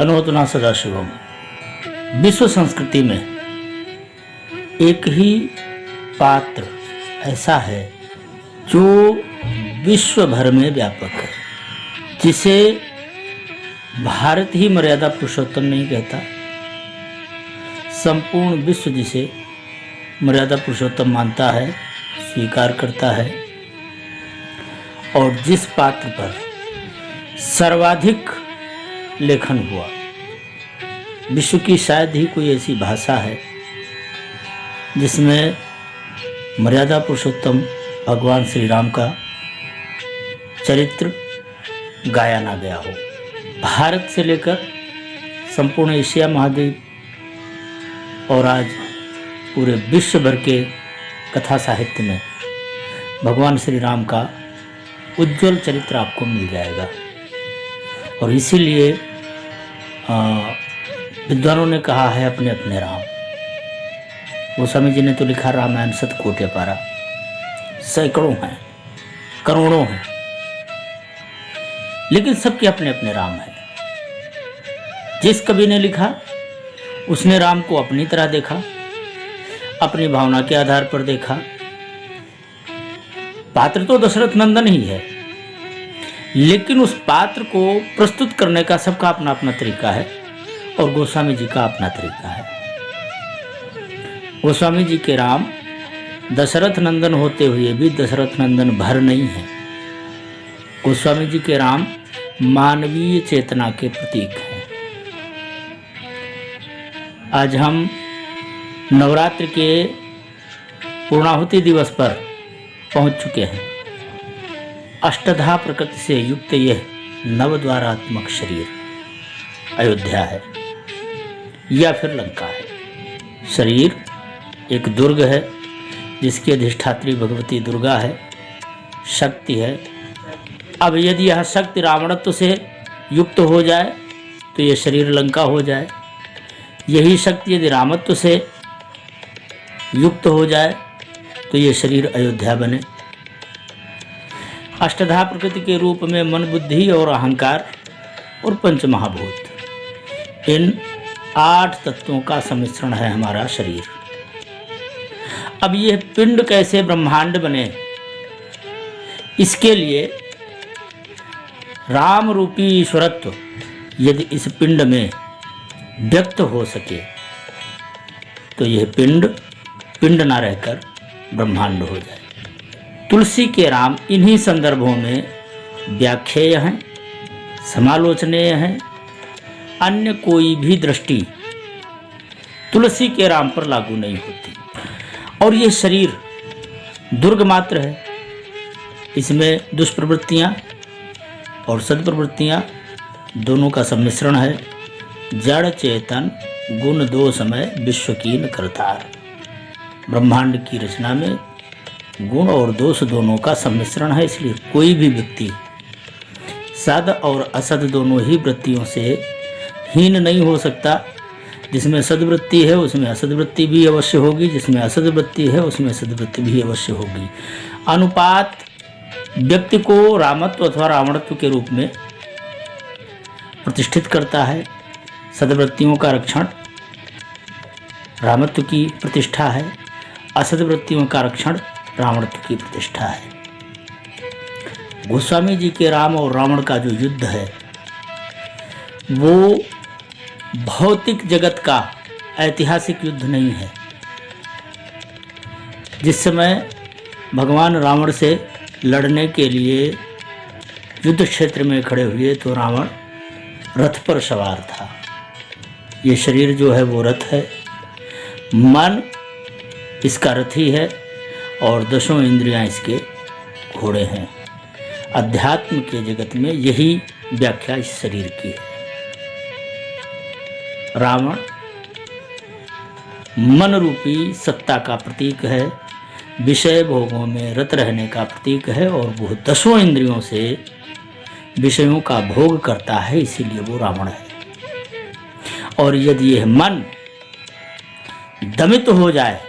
तनोतना सदाशिवम। विश्व संस्कृति में एक ही पात्र ऐसा है जो विश्व भर में व्यापक है, जिसे भारत ही मर्यादा पुरुषोत्तम नहीं कहता, संपूर्ण विश्व जिसे मर्यादा पुरुषोत्तम मानता है, स्वीकार करता है, और जिस पात्र पर सर्वाधिक लेखन हुआ। विश्व की शायद ही कोई ऐसी भाषा है जिसमें मर्यादा पुरुषोत्तम भगवान श्री राम का चरित्र गाया ना गया हो। भारत से लेकर संपूर्ण एशिया महाद्वीप और आज पूरे विश्व भर के कथा साहित्य में भगवान श्री राम का उज्जवल चरित्र आपको मिल जाएगा। और इसीलिए विद्वानों ने कहा है अपने अपने राम। गोस्वामी जी ने तो लिखा रामायण शतकोटि पारा, सैकड़ों हैं, करोड़ों हैं, लेकिन सबके अपने अपने राम हैं। जिस कवि ने लिखा उसने राम को अपनी तरह देखा, अपनी भावना के आधार पर देखा। पात्र तो दशरथ नंदन ही है, लेकिन उस पात्र को प्रस्तुत करने का सबका अपना अपना तरीका है और गोस्वामी जी का अपना तरीका है। गोस्वामी जी के राम दशरथ नंदन होते हुए भी दशरथ नंदन भर नहीं है। गोस्वामी जी के राम मानवीय चेतना के प्रतीक हैं। आज हम नवरात्र के पूर्णाहुति दिवस पर पहुंच चुके हैं। अष्टधा प्रकृति से युक्त यह नवद्वारात्मक शरीर अयोध्या है या फिर लंका है। शरीर एक दुर्ग है जिसकी अधिष्ठात्री भगवती दुर्गा है, शक्ति है। अब यदि यह शक्ति रावणत्व से युक्त हो जाए तो यह शरीर लंका हो जाए, यही शक्ति यदि रामत्व से युक्त हो जाए तो यह शरीर अयोध्या बने। अष्टधा प्रकृति के रूप में मन, बुद्धि और अहंकार और पंच महाभूत, इन 8 तत्वों का सम्मिश्रण है हमारा शरीर। अब यह पिंड कैसे ब्रह्मांड बने, इसके लिए राम रूपी ईश्वरत्व यदि इस पिंड में व्यक्त हो सके तो यह पिंड ना रहकर ब्रह्मांड हो जाए। तुलसी के राम इन्हीं संदर्भों में व्याख्येय हैं, समालोचनीय हैं। अन्य कोई भी दृष्टि तुलसी के राम पर लागू नहीं होती। और ये शरीर दुर्ग मात्र है, इसमें दुष्प्रवृत्तियाँ और सद्प्रवृत्तियाँ दोनों का सम्मिश्रण है। जड़ चेतन गुण दोषमय विश्व कीन करतार। ब्रह्मांड की रचना में गुण और दोष दोनों का सम्मिश्रण है, इसलिए कोई भी व्यक्ति सद और असद दोनों ही वृत्तियों से हीन नहीं हो सकता। जिसमें सद्वृत्ति है उसमें असद्वृत्ति भी अवश्य होगी, जिसमें असद्वृत्ति है उसमें सद्वृत्ति भी अवश्य होगी। अनुपात व्यक्ति को रामत्व अथवा रावणत्व के रूप में प्रतिष्ठित करता है। सद्वृत्तियों का रक्षण रामत्व की प्रतिष्ठा है, असद्वृत्तियों का रक्षण रावणत्व की प्रतिष्ठा है। गोस्वामी जी के राम और रावण का जो युद्ध है वो भौतिक जगत का ऐतिहासिक युद्ध नहीं है। जिस समय भगवान रावण से लड़ने के लिए युद्ध क्षेत्र में खड़े हुए तो रावण रथ पर सवार था। ये शरीर जो है वो रथ है, मन इसका रथी है और 10 इंद्रियां इसके घोड़े हैं। अध्यात्म के जगत में यही व्याख्या इस शरीर की है। रावण मन रूपी सत्ता का प्रतीक है, विषय भोगों में रत रहने का प्रतीक है और वो 10 इंद्रियों से विषयों का भोग करता है, इसीलिए वो रावण है। और यदि यह मन दमित हो जाए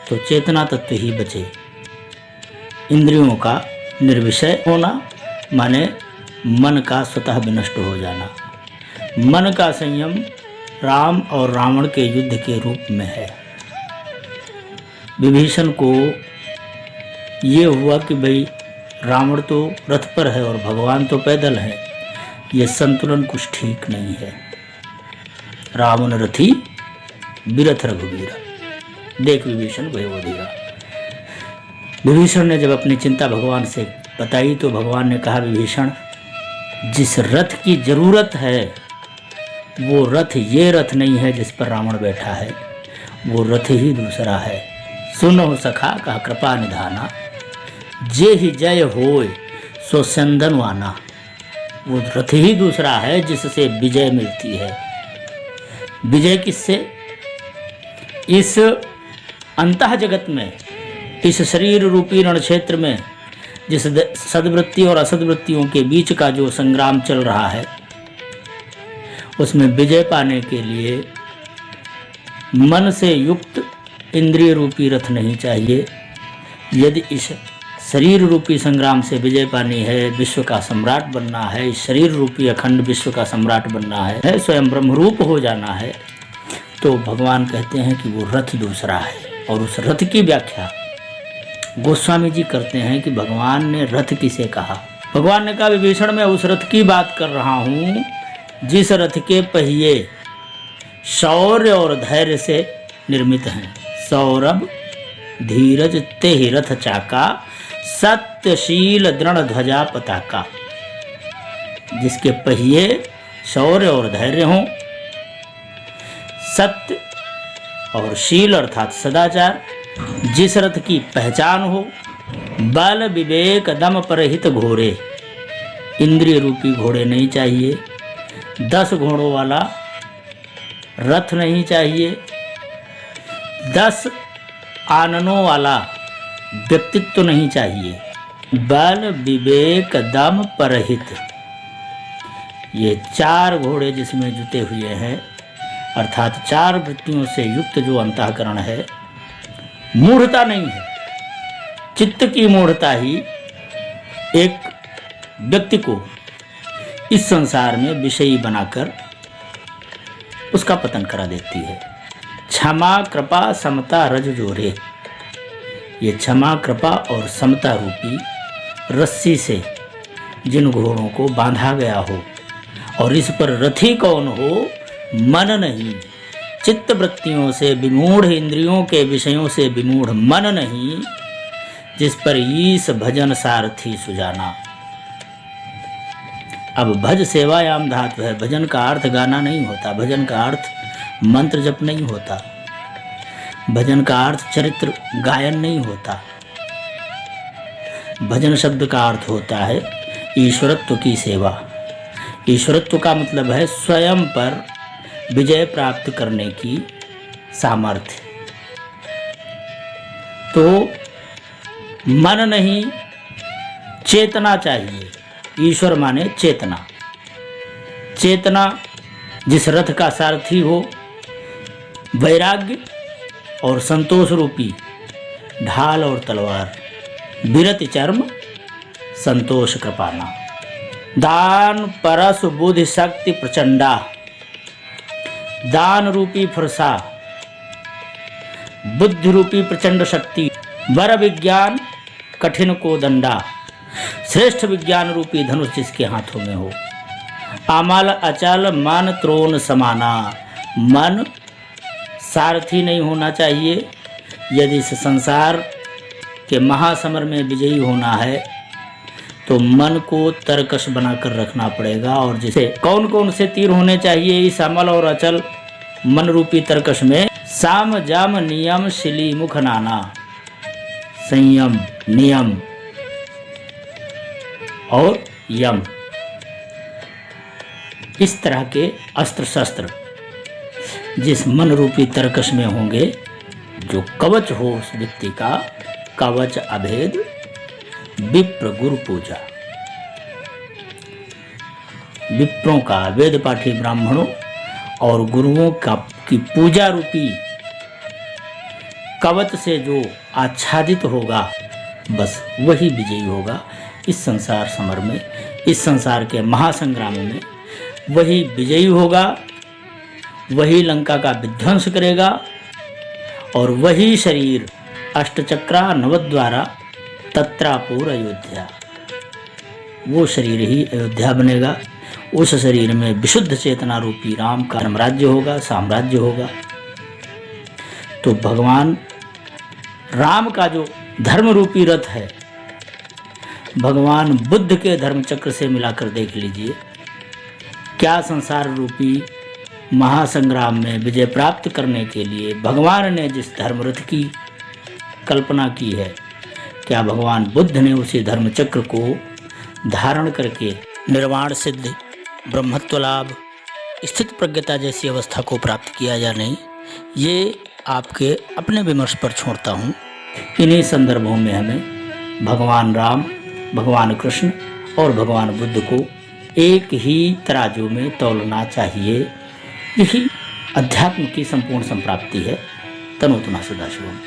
तो चेतना तत्व ही बचे। इंद्रियों का निर्विषय होना माने मन का स्वतः विनष्ट हो जाना। मन का संयम राम और रावण के युद्ध के रूप में है। विभीषण को ये हुआ कि भाई रावण तो रथ पर है और भगवान तो पैदल है, ये संतुलन कुछ ठीक नहीं है। रावण रथी बिरथ रघुवीरा, देख विभीषण भय वो धीरा। विभीषण ने जब अपनी चिंता भगवान से बताई तो भगवान ने कहा, विभीषण जिस रथ की जरूरत है वो रथ ये रथ नहीं है जिस पर रावण बैठा है, वो रथ ही दूसरा है। सुनो सखा कहा कृपा निधाना, जे ही जय होय सो संदन वाना। वो रथ ही दूसरा है जिससे विजय मिलती है। विजय किससे? इस अंतः जगत में, इस शरीर रूपी रण क्षेत्र में जिस सद्वृत्ति और असद्वृत्तियों के बीच का जो संग्राम चल रहा है, उसमें विजय पाने के लिए मन से युक्त इंद्रिय रूपी रथ नहीं चाहिए। यदि इस शरीर रूपी संग्राम से विजय पानी है, विश्व का सम्राट बनना है, इस शरीर रूपी अखंड विश्व का सम्राट बनना है, स्वयं ब्रह्मरूप हो जाना है, तो भगवान कहते हैं कि वो रथ दूसरा है। और उस रथ की व्याख्या गोस्वामी जी करते हैं कि भगवान ने रथ किसे कहा। भगवान ने कहा, विभीषण मैं उस रथ की बात कर रहा हूँ जिस रथ के पहिए शौर्य और धैर्य से निर्मित हैं। सौरभ धीरज ते ही रथ चाका, सत्यशील दृढ़ ध्वजा पताका। जिसके पहिए शौर्य और धैर्य हों, सत्य और शील अर्थात सदाचार, जिस रथ की पहचान हो, बल विवेक दम परहित घोड़े। इंद्रिय रूपी घोड़े नहीं चाहिए, 10 घोड़ों वाला रथ नहीं चाहिए, 10 आननों वाला व्यक्तित्व नहीं चाहिए। बल विवेक दम परहित, ये 4 घोड़े जिसमें जुटे हुए हैं, अर्थात 4 वृत्तियों से युक्त जो अंतःकरण है, मूढ़ता नहीं है। चित्त की मूढ़ता ही एक व्यक्ति को इस संसार में विषयी बनाकर उसका पतन करा देती है। क्षमा कृपा समता रज जोरे, ये क्षमा कृपा और समता रूपी रस्सी से जिन घोड़ों को बांधा गया हो, और इस पर रथी कौन हो? मन नहीं, चित्त वृत्तियों से विमूढ़, इंद्रियों के विषयों से विमूढ़ मन नहीं, जिस पर ईश भजन सारथी सुजाना। अब भज सेवायाम धातु है। भजन का अर्थ गाना नहीं होता, भजन का अर्थ मंत्र जप नहीं होता, भजन का अर्थ चरित्र गायन नहीं होता। भजन शब्द का अर्थ होता है ईश्वरत्व की सेवा। ईश्वरत्व का मतलब है स्वयं पर विजय प्राप्त करने की सामर्थ्य। तो मन नहीं, चेतना चाहिए। ईश्वर माने चेतना। चेतना जिस रथ का सारथी हो, वैराग्य और संतोष रूपी ढाल और तलवार, विरत चर्म संतोष कृपाना। दान परस बुद्धि शक्ति प्रचंडा, दान रूपी फरसा, बुद्धि रूपी प्रचंड शक्ति, वर विज्ञान कठिन को दंडा, श्रेष्ठ विज्ञान रूपी धनुष जिसके हाथों में हो। अमल अचल मन त्रोण समाना, मन सारथी नहीं होना चाहिए। यदि इस संसार के महासमर में विजयी होना है तो मन को तरकश बनाकर रखना पड़ेगा। और जिसे कौन कौन से तीर होने चाहिए इस अमल और अचल मन रूपी तरकश में? साम जाम नियम शिली मुख नाना, संयम, नियम और यम, इस तरह के अस्त्र शस्त्र जिस मन रूपी तरकश में होंगे, जो कवच हो उस व्यक्ति का, कवच अभेद विप्र गुरु पूजा। विप्रों का, वेद पाठी ब्राह्मणों और गुरुओं का की पूजा रूपी कवच से जो आच्छादित होगा, बस वही विजयी होगा इस संसार समर में, इस संसार के महासंग्राम में। वही विजयी होगा, वही लंका का विध्वंस करेगा और वही शरीर अष्टचक्रा नवद्वारा तत्रापुर अयोध्या, वो शरीर ही अयोध्या बनेगा। उस शरीर में विशुद्ध चेतना रूपी राम का साम्राज्य होगा, साम्राज्य होगा। तो भगवान राम का जो धर्म रूपी रथ है, भगवान बुद्ध के धर्म चक्र से मिलाकर देख लीजिए, क्या संसार रूपी महासंग्राम में विजय प्राप्त करने के लिए भगवान ने जिस धर्म रथ की कल्पना की है, क्या भगवान बुद्ध ने उसी धर्म चक्र को धारण करके निर्वाण सिद्ध, ब्रह्मत्व लाभ, स्थित प्रज्ञता जैसी अवस्था को प्राप्त किया या नहीं, ये आपके अपने विमर्श पर छोड़ता हूँ। इन्हीं संदर्भों में हमें भगवान राम, भगवान कृष्ण और भगवान बुद्ध को एक ही तराजू में तौलना चाहिए। यही अध्यात्म की संपूर्ण संप्राप्ति है। तनोतना सदाशिवम।